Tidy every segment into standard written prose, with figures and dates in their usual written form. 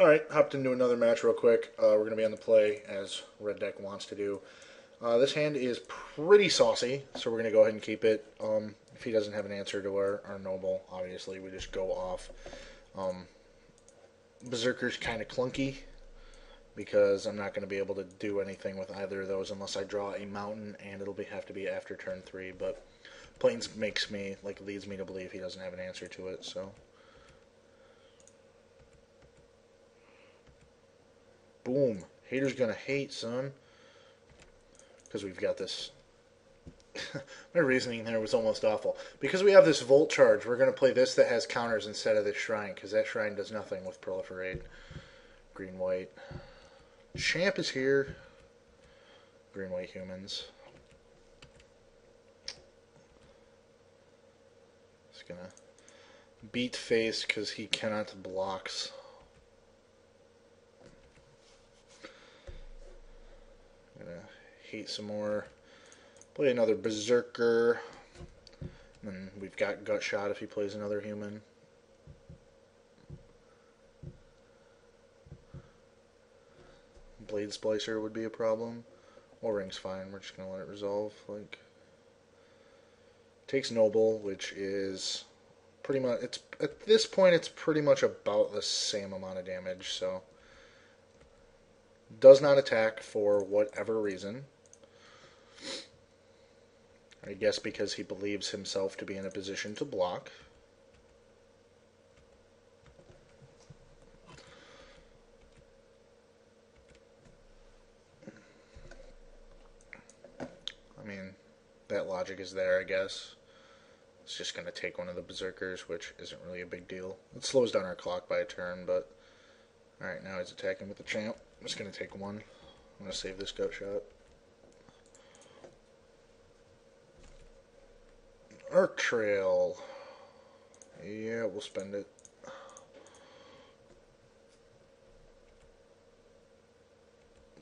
Alright, hopped into another match real quick. We're going to be on the play as Red Deck wants to do. This hand is pretty saucy, so we're going to go ahead and keep it. If he doesn't have an answer to our noble, obviously we just go off. Um, Berserker's kind of clunky because I'm not going to be able to do anything with either of those unless I draw a mountain, and have to be after turn 3. But Plains leads me to believe he doesn't have an answer to it, so. Boom. Hater's gonna hate, son. Because we've got this. My reasoning there was almost awful. Because we have this Volt Charge, we're going to play this that has counters instead of this Shrine, because that Shrine does nothing with Proliferate. Green-white. Champ is here. Green-white humans. Just going to beat face because he cannot blocks. Gonna hate some more. Play another Berserker. And we've got Gut Shot if he plays another human. Blade Splicer would be a problem. O-Ring's fine. We're just gonna let it resolve. Takes Noble, which is pretty much at this point it's pretty much about the same amount of damage. So does not attack for whatever reason. I guess because he believes himself to be in a position to block. I mean, that logic is there, I guess. It's just going to take one of the Berserkers, which isn't really a big deal. It slows down our clock by a turn, but... Alright, now he's attacking with the Champ. I'm just going to take one. I'm going to save this Gut Shot. Arc Trail. Yeah, we'll spend it.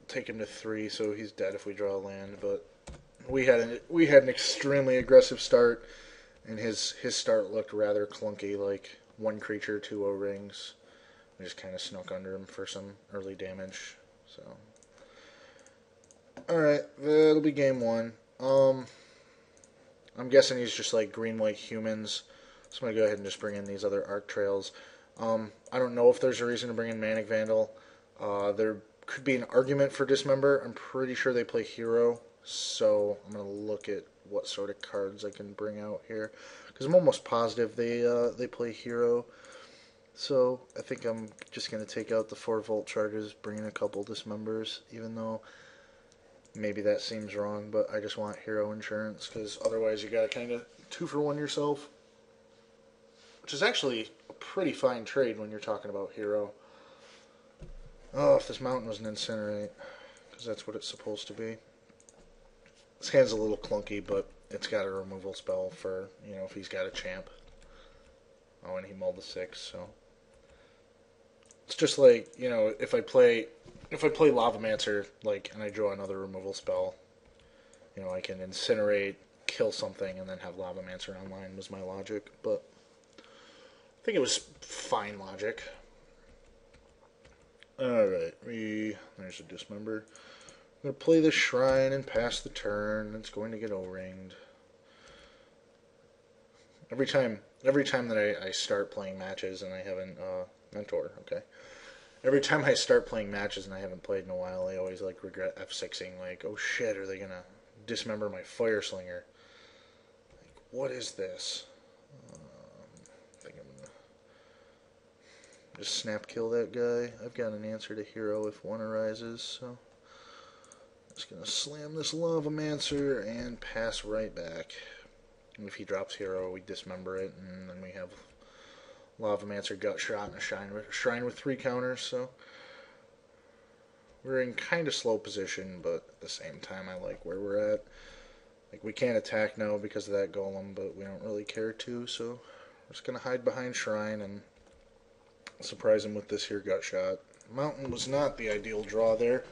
Take him to 3, so he's dead if we draw a land, but we had an extremely aggressive start, and his start looked rather clunky, like 1 creature, 2 O-Rings. We just kind of snuck under him for some early damage. So, alright, that'll be game 1. I'm guessing he's just like green-white humans. So I'm going to go ahead and just bring in these other Arc Trails. I don't know if there's a reason to bring in Manic Vandal. There could be an argument for Dismember. I'm pretty sure they play Hero. So I'm going to look at what sort of cards I can bring out here. Because I'm almost positive they play Hero. So I think I'm just going to take out the 4 Volt Charges, bring in a couple Dismembers, even though maybe that seems wrong, but I just want hero insurance, because otherwise you gotta kind of 2 for 1 yourself. Which is actually a pretty fine trade when you're talking about hero. Oh, if this mountain was an Incinerate, because that's what it's supposed to be. This hand's a little clunky, but it's got a removal spell for, if he's got a Champ. Oh, and he mulled the 6, so... It's just like, if I play Lavamancer, and I draw another removal spell, I can Incinerate, kill something, and then have Lavamancer online was my logic, but I think it was fine logic. Alright, there's a Dismember. I'm going to play the Shrine and pass the turn. It's going to get O-Ringed. Every time that I start playing matches and I haven't, Mentor, okay. Every time I start playing matches and I haven't played in a while, I always regret F6ing, oh shit, are they gonna dismember my Fire Slinger? What is this? I think I'm gonna just snap kill that guy. I've got an answer to hero if one arises, so I'm just gonna slam this Lavamancer and pass right back. And if he drops hero, we dismember it, and then we have Lavamancer, Gut Shot, and a Shrine with 3 counters, so we're in kind of slow position, but at the same time I like where we're at. We can't attack now because of that Golem, but we don't really care to, so we're just going to hide behind Shrine and surprise him with this here Gut Shot. Mountain was not the ideal draw there.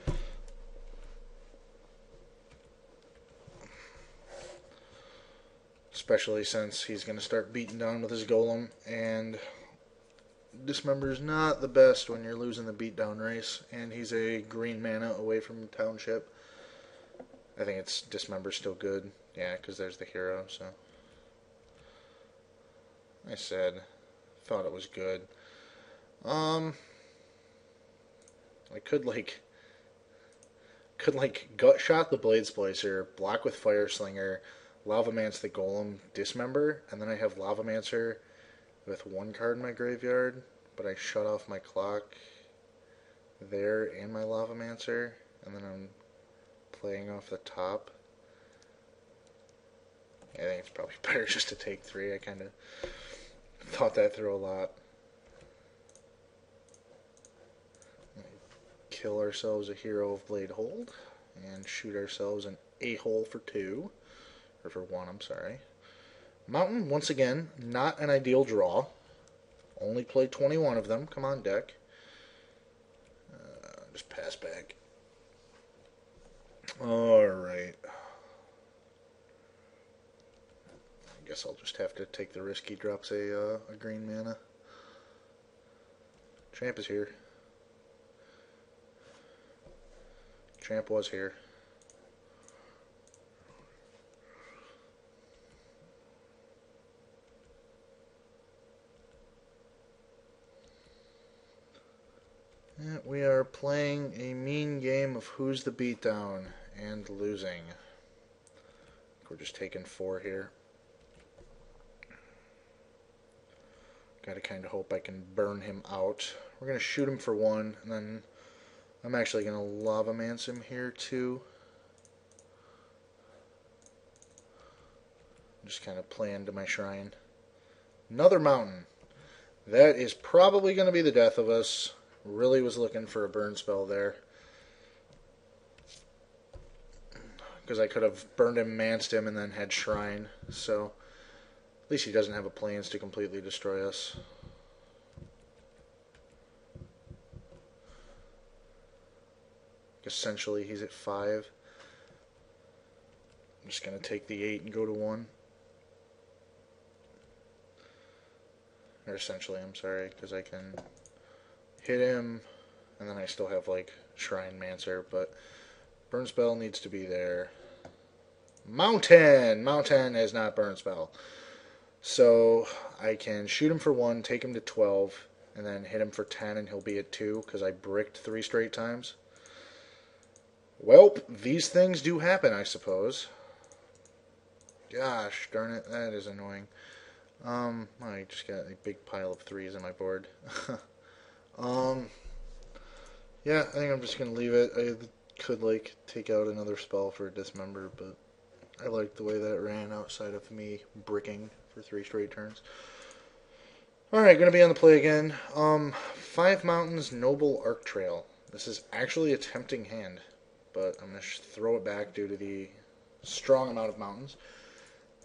Especially since he's going to start beating down with his Golem, and Dismember's not the best when you're losing the beatdown race, and he's a green mana away from Township. I think it's Dismember's still good. Yeah, because there's the hero, so. I said, thought it was good. I could gut shot the Blade Splicer, block with Fire Slinger, Lavamance the Golem, Dismember, and then I have Lavamancer with one card in my graveyard, but I shut off my clock there and my Lavamancer, and then I'm playing off the top. I think it's probably better just to take 3. I kind of thought that through a lot. Kill ourselves a Hero of Blade Hold, and shoot ourselves an A-hole for 2. Or for 1, I'm sorry. Mountain, once again, not an ideal draw. Only play 21 of them. Come on, deck. Just pass back. Alright. I guess I'll just have to take the risk he drops a green mana. Tramp is here. Tramp was here. Yeah, we are playing a mean game of Who's the Beatdown and losing. We're just taking 4 here. Gotta kind of hope I can burn him out. We're going to shoot him for 1, and then I'm actually going to Lavamance him here too. Just kind of play into my shrine. Another mountain. That is probably going to be the death of us. Really was looking for a burn spell there. Because I could have burned him, manced him, and then had shrine. So at least he doesn't have a plains to completely destroy us. Essentially, he's at 5. I'm just going to take the 8 and go to 1. Or essentially, I'm sorry, because I can hit him, and then I still have, like, Shrine Mancer, but Burn Spell needs to be there. Mountain! Mountain is not Burn Spell. So, I can shoot him for 1, take him to 12, and then hit him for 10, and he'll be at 2, because I bricked 3 straight times. Welp, these things do happen, I suppose. Gosh, darn it, that is annoying. I just got a big pile of 3s on my board. Yeah, I think I'm just gonna leave it. I could, like, take out another spell for a Dismember, but I like the way that ran outside of me bricking for 3 straight turns. Alright, gonna be on the play again. 5 Mountains, Noble Arc Trail. This is actually a tempting hand, but I'm gonna throw it back due to the strong amount of mountains.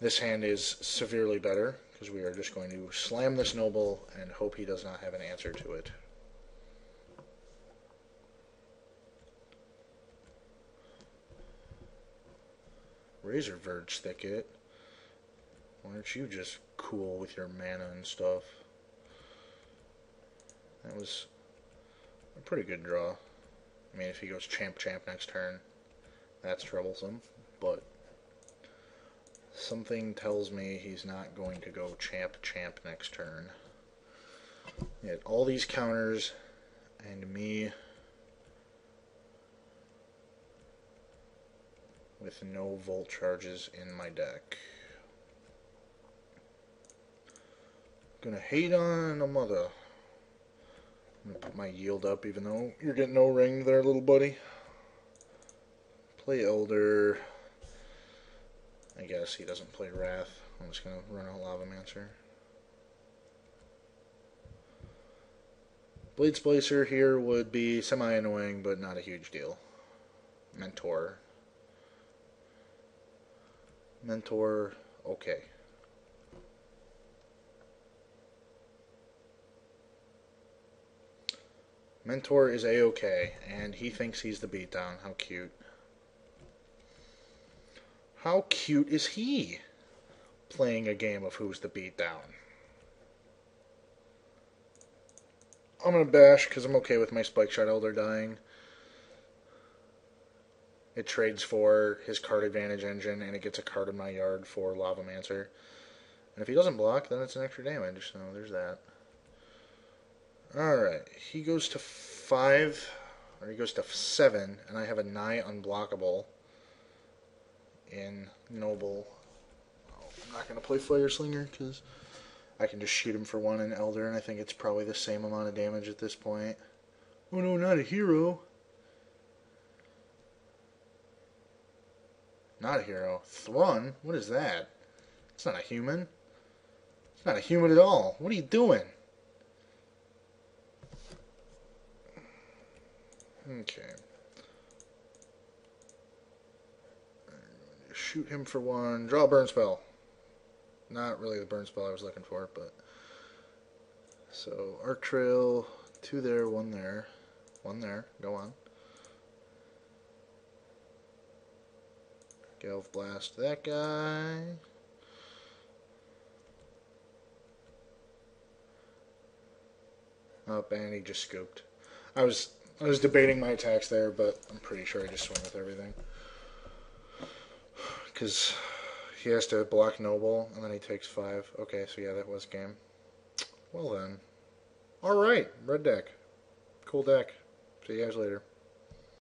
This hand is severely better, because we are just going to slam this Noble and hope he does not have an answer to it. Razor Verge Thicket. Why aren't you just cool with your mana and stuff? That was a pretty good draw. I mean, if he goes Champ next turn, that's troublesome, but something tells me he's not going to go Champ next turn. He had all these counters, and me with no Volt Charges in my deck. Gonna hate on a mother. I'm gonna put my yield up even though you're getting no ring there, little buddy. Play Elder. I guess he doesn't play Wrath. I'm just gonna run a Lavamancer. Blade Splicer here would be semi-annoying, but not a huge deal. Mentor. Mentor, okay. Mentor is a-okay, and he thinks he's the beatdown. How cute. How cute is he playing a game of Who's the Beatdown? I'm gonna bash because I'm okay with my Spike Shot Elder dying. It trades for his card advantage engine, and it gets a card in my yard for Lavamancer. And if he doesn't block, then it's an extra damage, so there's that. Alright, he goes to 5, or he goes to 7, and I have a nigh unblockable in Noble. Oh, I'm not going to play Fire Slinger, because I can just shoot him for 1 in Elder, and I think it's probably the same amount of damage at this point. Oh no, not a hero. Not a hero. Thrun? What is that? It's not a human. It's not a human at all. What are you doing? Okay. Shoot him for 1. Draw a burn spell. Not really the burn spell I was looking for, but... So, Arc Trail, 2 there, 1 there. 1 there. Go on. Galv Blast that guy. Up, and he just scooped. I was debating my attacks there, but I'm pretty sure I just swing with everything. Because he has to block Noble, and then he takes 5. Okay, so yeah, that was game. Well then. Alright, red deck. Cool deck. See you guys later.